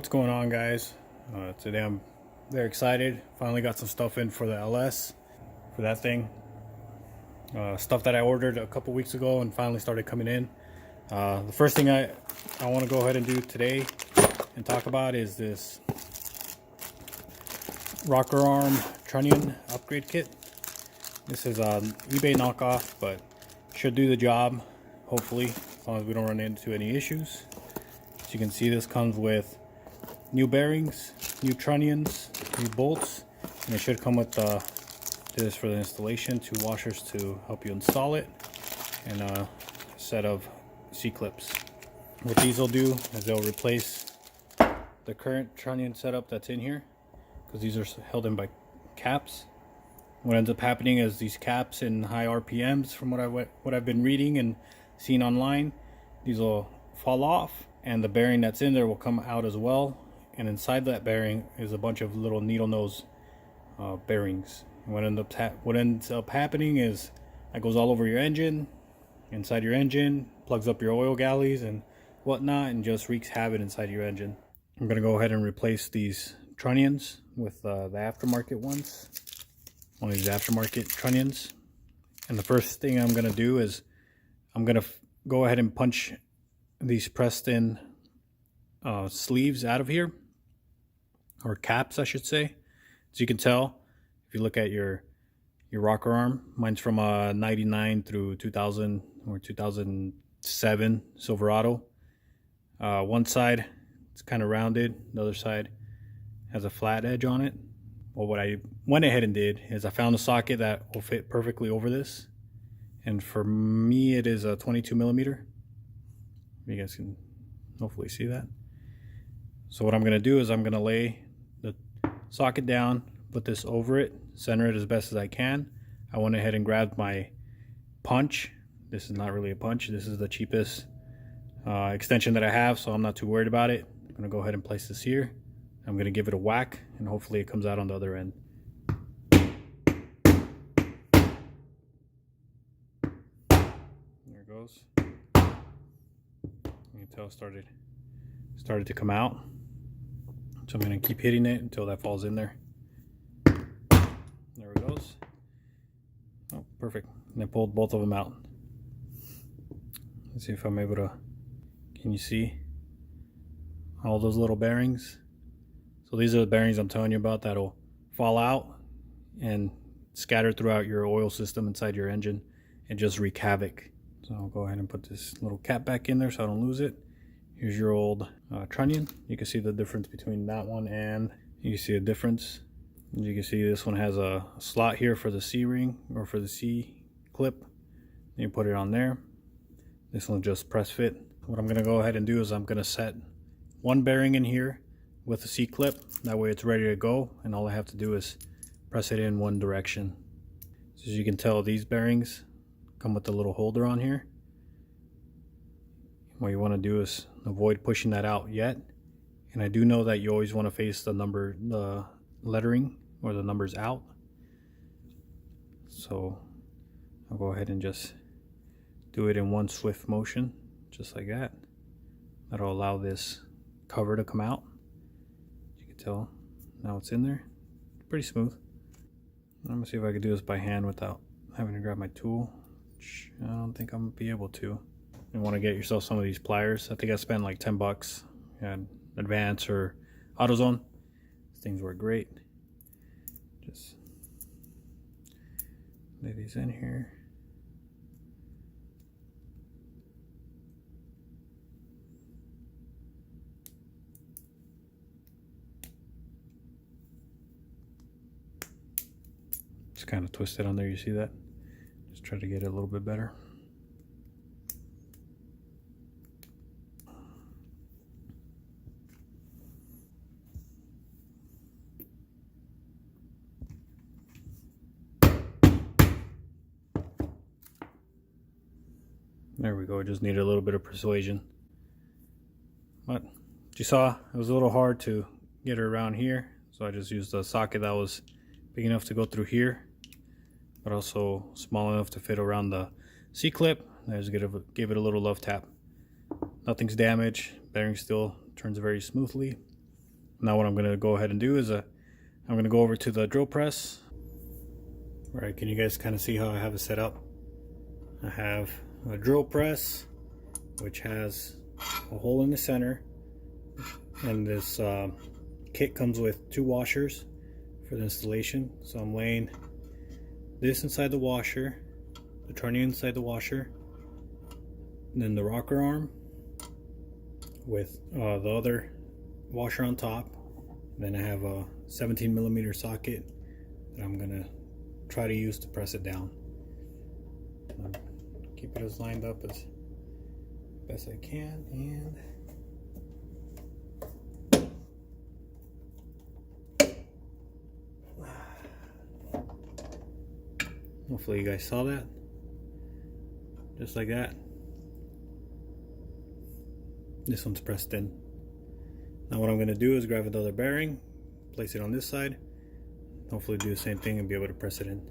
What's going on, guys? Today I'm very excited. Finally got some stuff in for the LS for that thing. Stuff that I ordered a couple weeks ago and finally started coming in. The first thing I want to go ahead and do today and talk about is this rocker arm trunnion upgrade kit. This is an eBay knockoff, but should do the job, hopefully, as long as we don't run into any issues. As you can see, this comes with new bearings, new trunnions, new bolts, and it should come with this for the installation, 2 washers to help you install it, and a set of C-clips. What these will do is they'll replace the current trunnion setup that's in here, because these are held in by caps. What ends up happening is these caps in high RPMs, from what I've been reading and seen online, these will fall off, and the bearing that's in there will come out as well. And inside that bearing is a bunch of little needle nose bearings. And what ends up happening is that goes all over your engine, inside your engine, plugs up your oil galleys and whatnot, and just wreaks havoc inside your engine. I'm going to go ahead and replace these trunnions with the aftermarket ones. One of these aftermarket trunnions. And the first thing I'm going to do is I'm going to go ahead and punch these pressed in sleeves out of here, or caps I should say. As you can tell, if you look at your rocker arm, mine's from 99 through 2000 or 2007 Silverado. One side it's kind of rounded, the other side has a flat edge on it. Well, what I went ahead and did is I found a socket that will fit perfectly over this, and for me it is a 22 millimeter. You guys can hopefully see that. So what I'm going to do is I'm going to lay the socket down, put this over it, center it as best as I can. I went ahead and grabbed my punch. This is not really a punch. This is the cheapest extension that I have, so I'm not too worried about it. I'm going to go ahead and place this here. I'm going to give it a whack, and hopefully it comes out on the other end. There it goes. You can tell it started to come out. So I'm going to keep hitting it until that falls in there. There it goes. Oh, perfect. And I pulled both of them out. Let's see if I'm able to, can you see all those little bearings? So these are the bearings I'm telling you about that'll fall out and scatter throughout your oil system inside your engine and just wreak havoc. So I'll go ahead and put this little cap back in there so I don't lose it. Here's your old trunnion. You can see the difference between that one, and you can see a difference. As you can see, this one has a slot here for the C-ring or for the C-clip. You put it on there. This one just press fit. What I'm going to go ahead and do is I'm going to set one bearing in here with the C-clip. That way it's ready to go, and all I have to do is press it in one direction. So as you can tell, these bearings come with a little holder on here. What you want to do is avoid pushing that out yet. And I do know that you always want to face the lettering or the numbers out. So I'll go ahead and just do it in one swift motion, just like that. That'll allow this cover to come out. You can tell now it's in there. It's pretty smooth. I'm gonna see if I can do this by hand without having to grab my tool. I don't think I'm gonna be able to. You want to get yourself some of these pliers. I think I spent like 10 bucks at Advance or AutoZone. These things work great. Just lay these in here. Just kind of twist it on there, you see that? Just try to get it a little bit better. There we go. I just needed a little bit of persuasion. But you saw it was a little hard to get her around here, so I just used a socket that was big enough to go through here, but also small enough to fit around the C-clip. I just gave it a little love tap. Nothing's damaged. Bearing still turns very smoothly. Now what I'm going to go ahead and do is I'm going to go over to the drill press. All right, can you guys kind of see how I have it set up? I have a drill press which has a hole in the center, and this kit comes with 2 washers for the installation. So I'm laying this inside the washer, the trunnion inside the washer, and then the rocker arm with the other washer on top. And then I have a 17mm socket that I'm gonna try to use to press it down. Keep it as lined up as best I can, and hopefully you guys saw that. Just like that. This one's pressed in. Now what I'm going to do is grab another bearing, place it on this side, hopefully do the same thing and be able to press it in.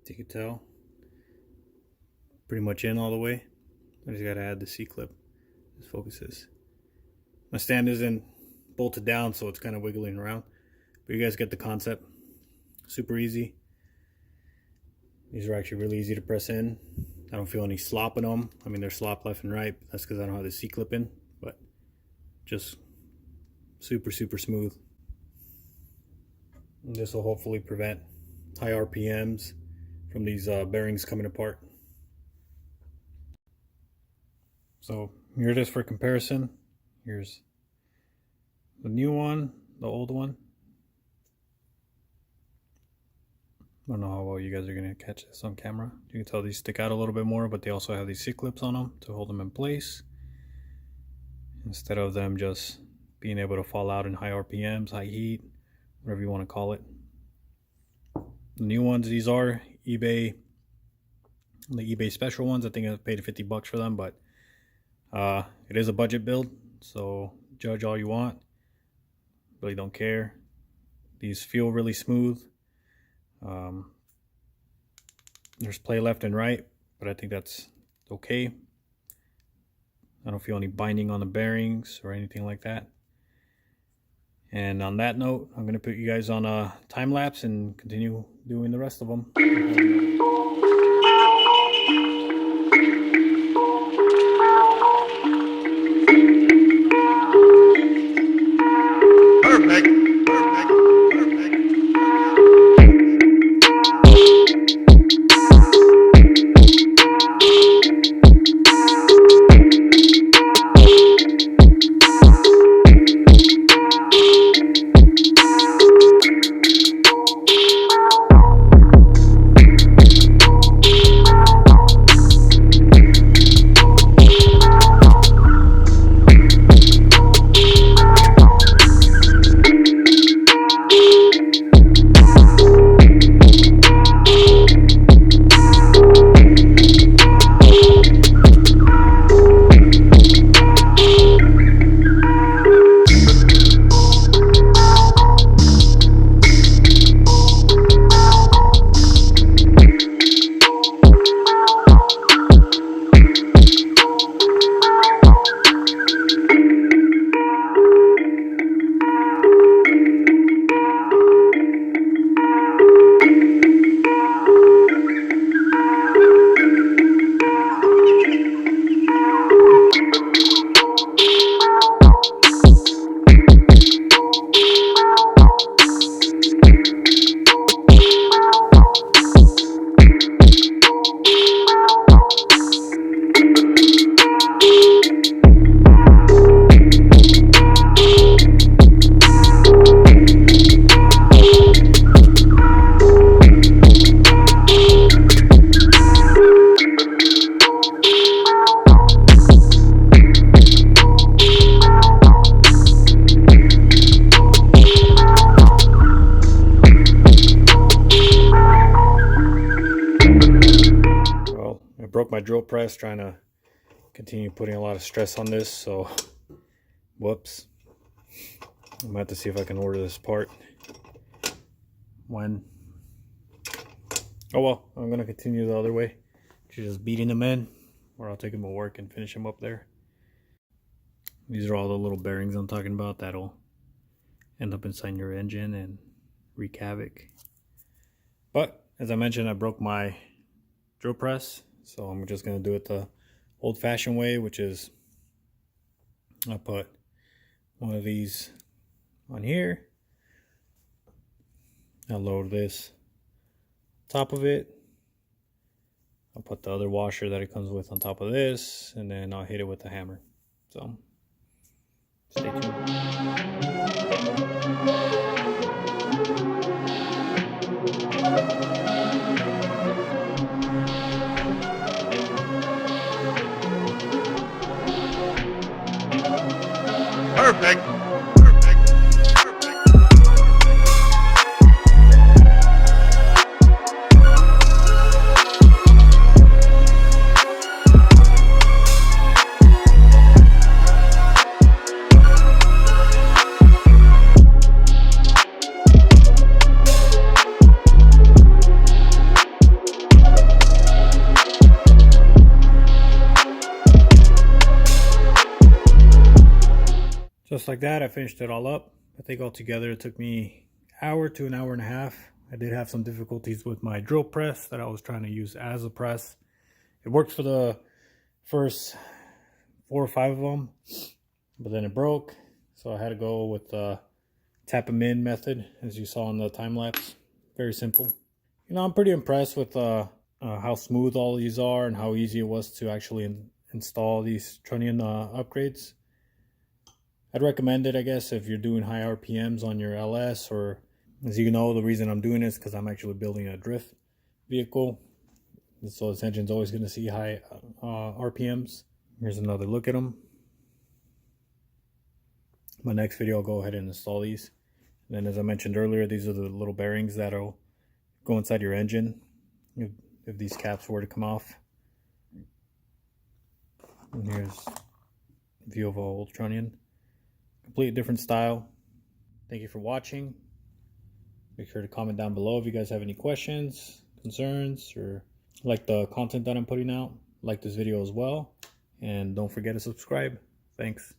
You can tell, pretty much in all the way. I just gotta add the C-clip. This focuses. My stand isn't bolted down, so it's kind of wiggling around, but you guys get the concept. Super easy. These are actually really easy to press in. I don't feel any slop in them. I mean, there's slop left and right. That's because I don't have the C-clip in, but just super smooth. And this will hopefully prevent high RPMs from these bearings coming apart. So here it is for comparison. Here's the new one, the old one. I don't know how well you guys are going to catch this on camera. You can tell these stick out a little bit more, but they also have these C-clips on them to hold them in place, instead of them just being able to fall out in high RPMs, high heat, whatever you want to call it. The new ones, these are the eBay special ones. I think I paid 50 bucks for them, but it is a budget build, so judge all you want. Really don't care. These feel really smooth. There's play left and right, but I think that's okay. I don't feel any binding on the bearings or anything like that. And on that note, I'm going to put you guys on a time lapse and continue doing the rest of them. Perfect. broke my drill press trying to continue putting a lot of stress on this, so whoops. I'm gonna have to see if I can order this part. When? Oh well, I'm gonna continue the other way. Just beating them in, or I'll take them to work and finish them up there. These are all the little bearings I'm talking about that'll end up inside your engine and wreak havoc. But as I mentioned, I broke my drill press, so I'm just gonna do it the old-fashioned way, which is I'll put one of these on here. I'll load this top of it. I'll put the other washer that it comes with on top of this, and then I'll hit it with a hammer. So stay tuned. Perfect. Just like that, I finished it all up. I think altogether it took me an hour to an hour and a half. I did have some difficulties with my drill press that I was trying to use as a press. It worked for the first 4 or 5 of them, but then it broke. So I had to go with the tap them in method, as you saw in the time lapse. Very simple. You know, I'm pretty impressed with how smooth all these are and how easy it was to actually install these trunnion upgrades. I'd recommend it, I guess, if you're doing high RPMs on your LS, or as you know, the reason I'm doing this is because I'm actually building a drift vehicle. So this engine's always going to see high RPMs. Here's another look at them. My next video, I'll go ahead and install these. And then as I mentioned earlier, these are the little bearings that'll go inside your engine if these caps were to come off. And here's a view of an old trunnion. Completely different style. Thank you for watching. Make sure to comment down below if you guys have any questions, concerns, or like the content that I'm putting out. Like this video as well. And don't forget to subscribe. Thanks.